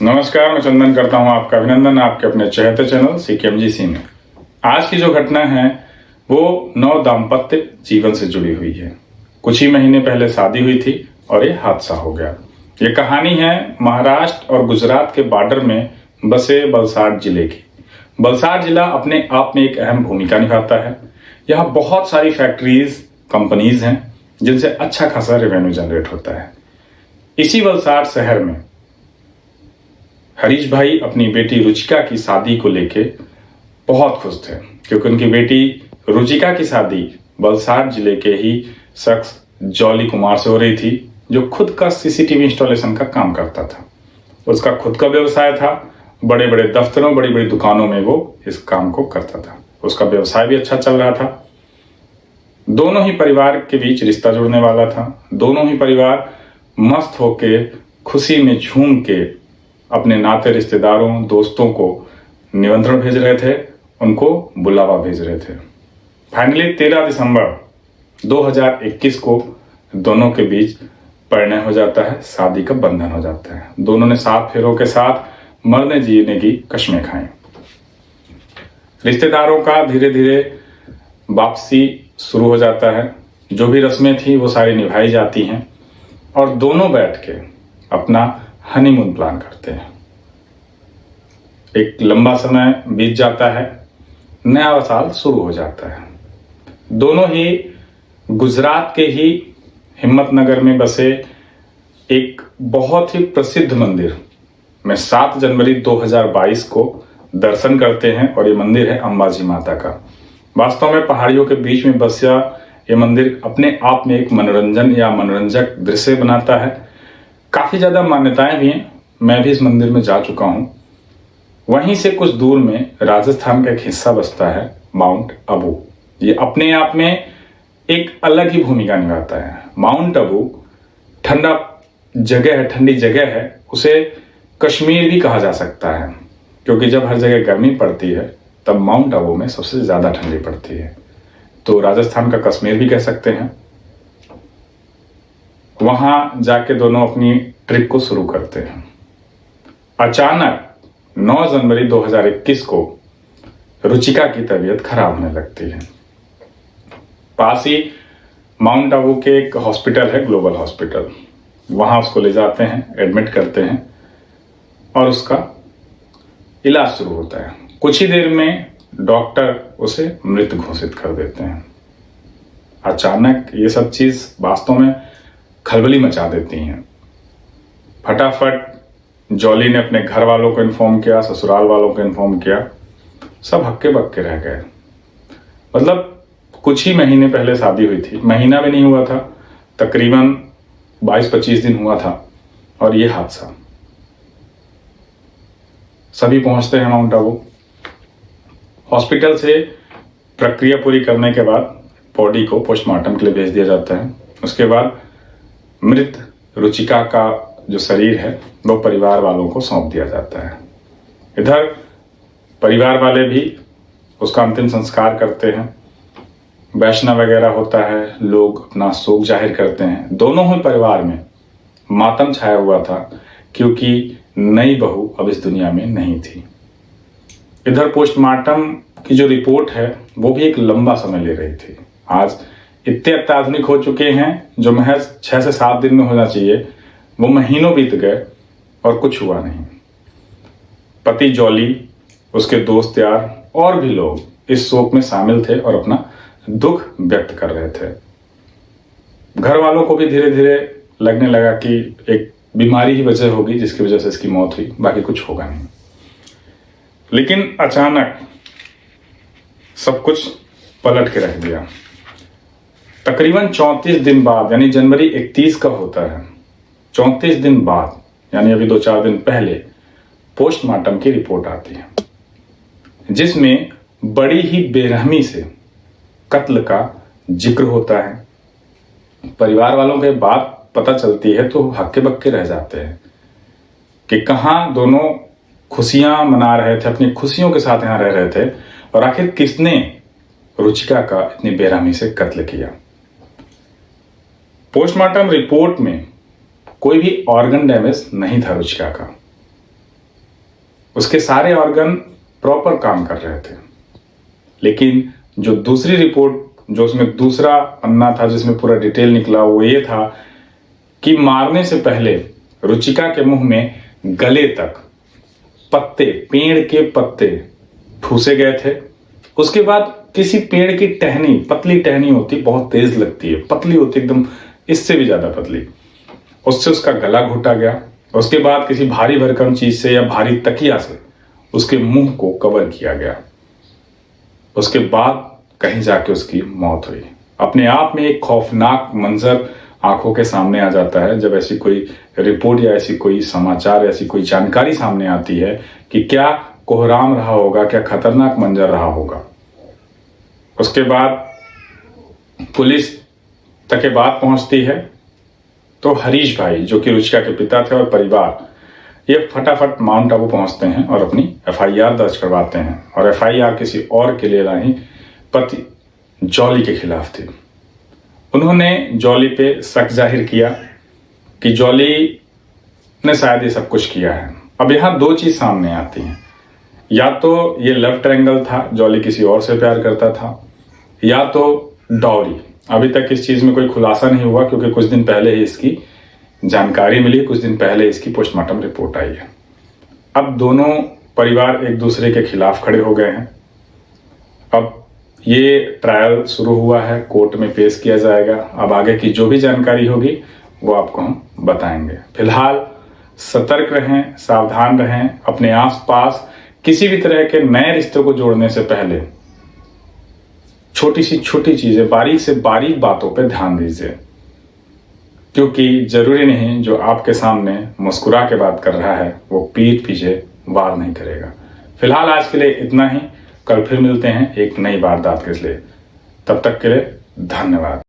नमस्कार, मैं चंदन करता हूं आपका अभिनंदन आपके अपने चहेते चैनल CKMGC में। आज की जो घटना है वो नव दाम्पत्य जीवन से जुड़ी हुई है। कुछ ही महीने पहले शादी हुई थी और ये हादसा हो गया। ये कहानी है महाराष्ट्र और गुजरात के बॉर्डर में बसे वलसाड जिले की। वलसाड जिला अपने आप में एक अहम भूमिका निभाता है। यहाँ बहुत सारी फैक्ट्रीज, कंपनीज हैं जिनसे अच्छा खासा रेवेन्यू जनरेट होता है। इसी वलसाड शहर में हरीश भाई अपनी बेटी रुचिका की शादी को लेके बहुत खुश थे, क्योंकि उनकी बेटी रुचिका की शादी वलसाड जिले के ही शख्स जॉली कुमार से हो रही थी, जो खुद का CCTV इंस्टॉलेशन का काम करता था। उसका खुद का व्यवसाय था। बड़े बड़े दफ्तरों, बड़ी बड़ी दुकानों में वो इस काम को करता था। उसका व्यवसाय भी अच्छा चल रहा था। दोनों ही परिवार के बीच रिश्ता जुड़ने वाला था। दोनों ही परिवार मस्त होके, खुशी में झूम के अपने नाते रिश्तेदारों, दोस्तों को निमंत्रण भेज रहे थे, उनको बुलावा भेज रहे थे। फाइनली 13 दिसंबर 2021 को दोनों के बीच परिणय हो जाता है, शादी का बंधन हो जाता है। दोनों ने 7 फेरों के साथ मरने जीने की कस्में खाई। रिश्तेदारों का धीरे धीरे वापसी शुरू हो जाता है। जो भी रस्में थी वो सारी निभाई जाती हैं और दोनों बैठ के अपना हनीमून प्लान करते हैं। एक लंबा समय बीत जाता है, नया साल शुरू हो जाता है। दोनों ही गुजरात के ही हिम्मतनगर में बसे एक बहुत ही प्रसिद्ध मंदिर में 7 जनवरी 2022 को दर्शन करते हैं। और ये मंदिर है अंबाजी माता का। वास्तव में पहाड़ियों के बीच में बसा ये मंदिर अपने आप में एक मनोरंजन या मनोरंजक दृश्य बनाता है। काफी ज्यादा मान्यताएं भी हैं। मैं भी इस मंदिर में जा चुका हूं। वहीं से कुछ दूर में राजस्थान का एक हिस्सा बसता है, माउंट अबू। ये अपने आप में एक अलग ही भूमिका निभाता है। माउंट अबू ठंडा जगह है, ठंडी जगह है। उसे कश्मीर भी कहा जा सकता है, क्योंकि जब हर जगह गर्मी पड़ती है तब माउंट अबू में सबसे ज्यादा ठंडी पड़ती है। तो राजस्थान का कश्मीर भी कह सकते हैं। वहां जाके दोनों अपनी ट्रिप को शुरू करते हैं। अचानक 9 जनवरी 2021 को रुचिका की तबीयत खराब होने लगती है। पास ही माउंट आबू के एक हॉस्पिटल है, ग्लोबल हॉस्पिटल। वहां उसको ले जाते हैं, एडमिट करते हैं और उसका इलाज शुरू होता है। कुछ ही देर में डॉक्टर उसे मृत घोषित कर देते हैं। अचानक ये सब चीज वास्तव में खलबली मचा देती हैं। फटाफट जॉली ने अपने घर वालों को इन्फॉर्म किया, ससुराल वालों को इन्फॉर्म किया। सब हक्के बक्के रह गए। मतलब कुछ ही महीने पहले शादी हुई थी, महीना भी नहीं हुआ था, तकरीबन 22-25 दिन हुआ था और ये हादसा। सभी पहुंचते हैं माउंट आबू। हॉस्पिटल से प्रक्रिया पूरी करने के बाद बॉडी को पोस्टमार्टम के लिए भेज दिया जाता है। उसके बाद मृत रुचिका का जो शरीर है वो परिवार वालों को सौंप दिया जाता है। इधर परिवार वाले भी उसका अंतिम संस्कार करते हैं। वैष्णव वगैरह होता है, लोग अपना शोक जाहिर करते हैं। दोनों ही परिवार में मातम छाया हुआ था, क्योंकि नई बहू अब इस दुनिया में नहीं थी। इधर पोस्टमार्टम की जो रिपोर्ट है वो भी एक लंबा समय ले रही थी। आज इतने अत्याधुनिक हो चुके हैं, जो महज 6 से 7 दिन में होना चाहिए वो महीनों बीत गए और कुछ हुआ नहीं। पति जॉली, उसके दोस्त यार और भी लोग इस शोक में शामिल थे और अपना दुख व्यक्त कर रहे थे। घर वालों को भी धीरे धीरे लगने लगा कि एक बीमारी ही वजह होगी जिसकी वजह से इसकी मौत हुई, बाकी कुछ होगा नहीं। लेकिन अचानक सब कुछ पलट के रख दिया। तकरीबन 34 दिन बाद, यानी जनवरी 31 का होता है, 34 दिन बाद यानी अभी 2-4 दिन पहले पोस्टमार्टम की रिपोर्ट आती है, जिसमें बड़ी ही बेरहमी से कत्ल का जिक्र होता है। परिवार वालों के बात पता चलती है तो हक्के बक्के रह जाते हैं कि कहां दोनों खुशियां मना रहे थे, अपनी खुशियों के साथ यहां रह रहे थे, और आखिर किसने रुचिका का इतनी बेरहमी से कत्ल किया। पोस्टमार्टम रिपोर्ट में कोई भी ऑर्गन डैमेज नहीं था रुचिका का। उसके सारे ऑर्गन प्रॉपर काम कर रहे थे। लेकिन जो दूसरी रिपोर्ट, जो उसमें दूसरा पन्ना था जिसमें पूरा डिटेल निकला, वो ये था कि मारने से पहले रुचिका के मुंह में गले तक पत्ते, पेड़ के पत्ते ठूसे गए थे। उसके बाद किसी पेड़ की टहनी, पतली टहनी होती, बहुत तेज लगती है, पतली होती एकदम, इससे भी ज्यादा पतली, उससे उसका गला घोटा गया। उसके बाद किसी भारी भरकम चीज से या भारी तकिया से उसके मुंह को कवर किया गया। उसके बाद कहीं जाके उसकी मौत हुई। अपने आप में एक खौफनाक मंजर आंखों के सामने आ जाता है जब ऐसी कोई रिपोर्ट या ऐसी कोई समाचार, ऐसी कोई जानकारी सामने आती है कि क्या कोहराम रहा होगा, क्या खतरनाक मंजर रहा होगा। उसके बाद पुलिस तक ये बात पहुंचती है तो हरीश भाई, जो कि रुचिका के पिता थे, और परिवार, ये फटाफट माउंट आबू पहुंचते हैं और अपनी एफआईआर दर्ज करवाते हैं। और एफआईआर किसी और के लिए नहीं, पति जॉली के खिलाफ थी। उन्होंने जॉली पे शक जाहिर किया कि जॉली ने शायद ये सब कुछ किया है। अब यहाँ दो चीज सामने आती हैं, या तो ये लव ट्रायंगल था, जॉली किसी और से प्यार करता था, या तो डॉरी। अभी तक इस चीज में कोई खुलासा नहीं हुआ क्योंकि कुछ दिन पहले ही इसकी जानकारी मिली, कुछ दिन पहले इसकी पोस्टमार्टम रिपोर्ट आई है। अब दोनों परिवार एक दूसरे के खिलाफ खड़े हो गए हैं। अब ये ट्रायल शुरू हुआ है, कोर्ट में पेश किया जाएगा। अब आगे की जो भी जानकारी होगी वो आपको हम बताएंगे। फिलहाल सतर्क रहें, सावधान रहें, अपने आसपास किसी भी तरह के नए रिश्तों को जोड़ने से पहले छोटी सी छोटी चीजें, बारीक से बारीक बातों पे ध्यान दीजिए, क्योंकि जरूरी नहीं जो आपके सामने मुस्कुरा के बात कर रहा है वो पीठ पीछे वार नहीं करेगा। फिलहाल आज के लिए इतना ही। कल फिर मिलते हैं एक नई वारदात के लिए। तब तक के लिए धन्यवाद।